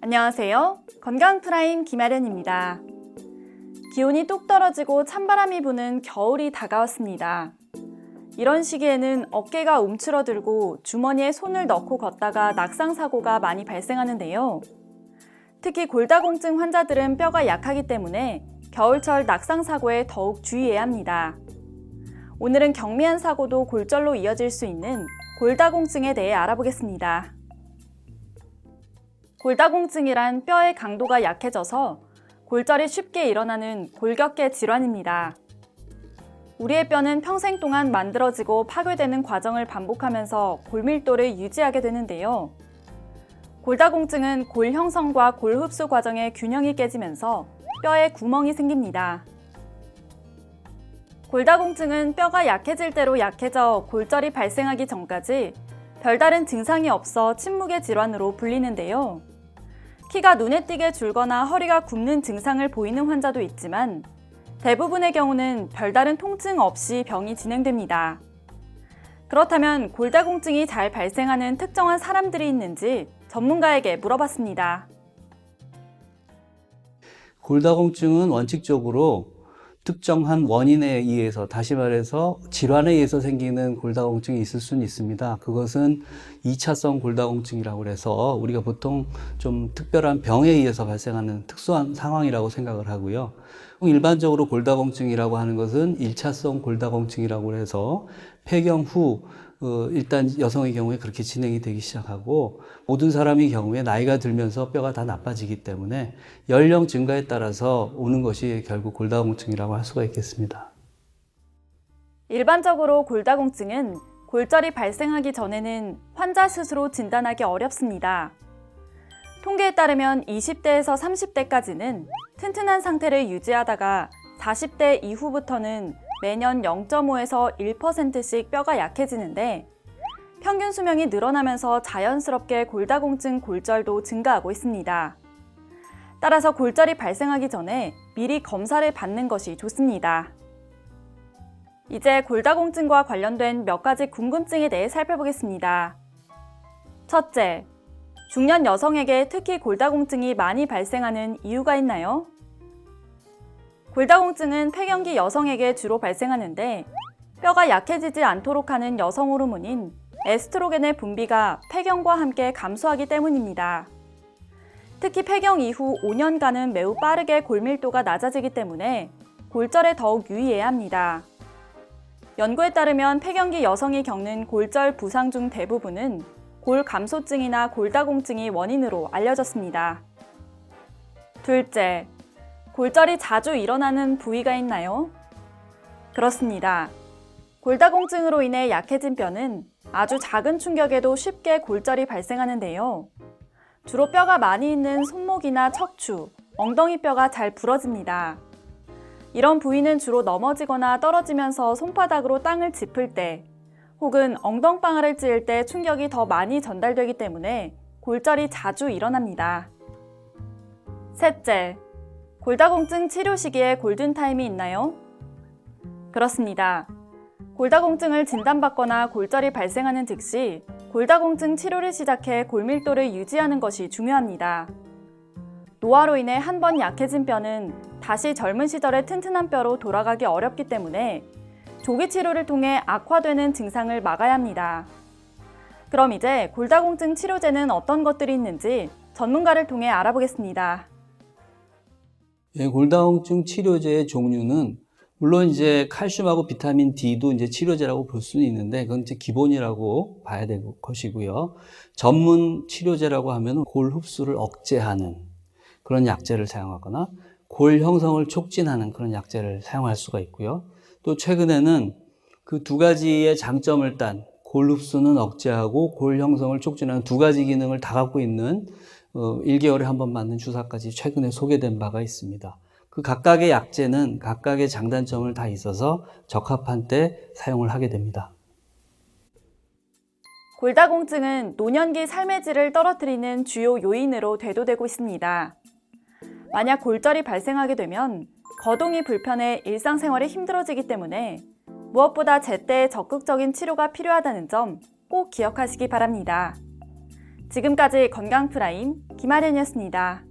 안녕하세요. 건강프라임 김아련입니다. 기온이 뚝 떨어지고 찬바람이 부는 겨울이 다가왔습니다. 이런 시기에는 어깨가 움츠러들고 주머니에 손을 넣고 걷다가 낙상사고가 많이 발생하는데요. 특히 골다공증 환자들은 뼈가 약하기 때문에 겨울철 낙상사고에 더욱 주의해야 합니다. 오늘은 경미한 사고도 골절로 이어질 수 있는 골다공증에 대해 알아보겠습니다. 골다공증이란 뼈의 강도가 약해져서 골절이 쉽게 일어나는 골격계 질환입니다. 우리의 뼈는 평생 동안 만들어지고 파괴되는 과정을 반복하면서 골밀도를 유지하게 되는데요. 골다공증은 골 형성과 골 흡수 과정의 균형이 깨지면서 뼈에 구멍이 생깁니다. 골다공증은 뼈가 약해질 대로 약해져 골절이 발생하기 전까지 별다른 증상이 없어 침묵의 질환으로 불리는데요. 키가 눈에 띄게 줄거나 허리가 굽는 증상을 보이는 환자도 있지만 대부분의 경우는 별다른 통증 없이 병이 진행됩니다. 그렇다면 골다공증이 잘 발생하는 특정한 사람들이 있는지 전문가에게 물어봤습니다. 골다공증은 원칙적으로 특정한 원인에 의해서, 다시 말해서 질환에 의해서 생기는 골다공증이 있을 수는 있습니다. 그것은 2차성 골다공증이라고 해서 우리가 보통 좀 특별한 병에 의해서 발생하는 특수한 상황이라고 생각을 하고요. 일반적으로 골다공증이라고 하는 것은 1차성 골다공증이라고 해서 폐경 후 일단 여성의 경우에 그렇게 진행이 되기 시작하고, 모든 사람의 경우에 나이가 들면서 뼈가 다 나빠지기 때문에 연령 증가에 따라서 오는 것이 결국 골다공증이라고 할 수가 있겠습니다. 일반적으로 골다공증은 골절이 발생하기 전에는 환자 스스로 진단하기 어렵습니다. 통계에 따르면 20대에서 30대까지는 튼튼한 상태를 유지하다가 40대 이후부터는 매년 0.5에서 1%씩 뼈가 약해지는데, 평균 수명이 늘어나면서 자연스럽게 골다공증 골절도 증가하고 있습니다. 따라서 골절이 발생하기 전에 미리 검사를 받는 것이 좋습니다. 이제 골다공증과 관련된 몇 가지 궁금증에 대해 살펴보겠습니다. 첫째, 중년 여성에게 특히 골다공증이 많이 발생하는 이유가 있나요? 골다공증은 폐경기 여성에게 주로 발생하는데, 뼈가 약해지지 않도록 하는 여성 호르몬인 에스트로겐의 분비가 폐경과 함께 감소하기 때문입니다. 특히 폐경 이후 5년간은 매우 빠르게 골밀도가 낮아지기 때문에 골절에 더욱 유의해야 합니다. 연구에 따르면 폐경기 여성이 겪는 골절 부상 중 대부분은 골감소증이나 골다공증이 원인으로 알려졌습니다. 둘째, 골절이 자주 일어나는 부위가 있나요? 그렇습니다. 골다공증으로 인해 약해진 뼈는 아주 작은 충격에도 쉽게 골절이 발생하는데요. 주로 뼈가 많이 있는 손목이나 척추, 엉덩이 뼈가 잘 부러집니다. 이런 부위는 주로 넘어지거나 떨어지면서 손바닥으로 땅을 짚을 때, 혹은 엉덩방아를 찧을 때 충격이 더 많이 전달되기 때문에 골절이 자주 일어납니다. 셋째, 골다공증 치료 시기에 골든타임이 있나요? 그렇습니다. 골다공증을 진단받거나 골절이 발생하는 즉시 골다공증 치료를 시작해 골밀도를 유지하는 것이 중요합니다. 노화로 인해 한 번 약해진 뼈는 다시 젊은 시절의 튼튼한 뼈로 돌아가기 어렵기 때문에 조기 치료를 통해 악화되는 증상을 막아야 합니다. 그럼 이제 골다공증 치료제는 어떤 것들이 있는지 전문가를 통해 알아보겠습니다. 골다공증 치료제의 종류는 물론 이제 칼슘하고 비타민 D도 이제 치료제라고 볼 수는 있는데, 그건 이제 기본이라고 봐야 될 것이고요. 전문 치료제라고 하면 골 흡수를 억제하는 그런 약제를 사용하거나 골 형성을 촉진하는 그런 약제를 사용할 수가 있고요. 또 최근에는 그 두 가지의 장점을 딴 골 흡수는 억제하고 골 형성을 촉진하는 두 가지 기능을 다 갖고 있는 1개월에 한 번 맞는 주사까지 최근에 소개된 바가 있습니다. 그 각각의 약제는 각각의 장단점을 다 있어서 적합한 때 사용을 하게 됩니다. 골다공증은 노년기 삶의 질을 떨어뜨리는 주요 요인으로 대두되고 있습니다. 만약 골절이 발생하게 되면 거동이 불편해 일상생활이 힘들어지기 때문에 무엇보다 제때 적극적인 치료가 필요하다는 점 꼭 기억하시기 바랍니다. 지금까지 건강 프라임 김아련이었습니다.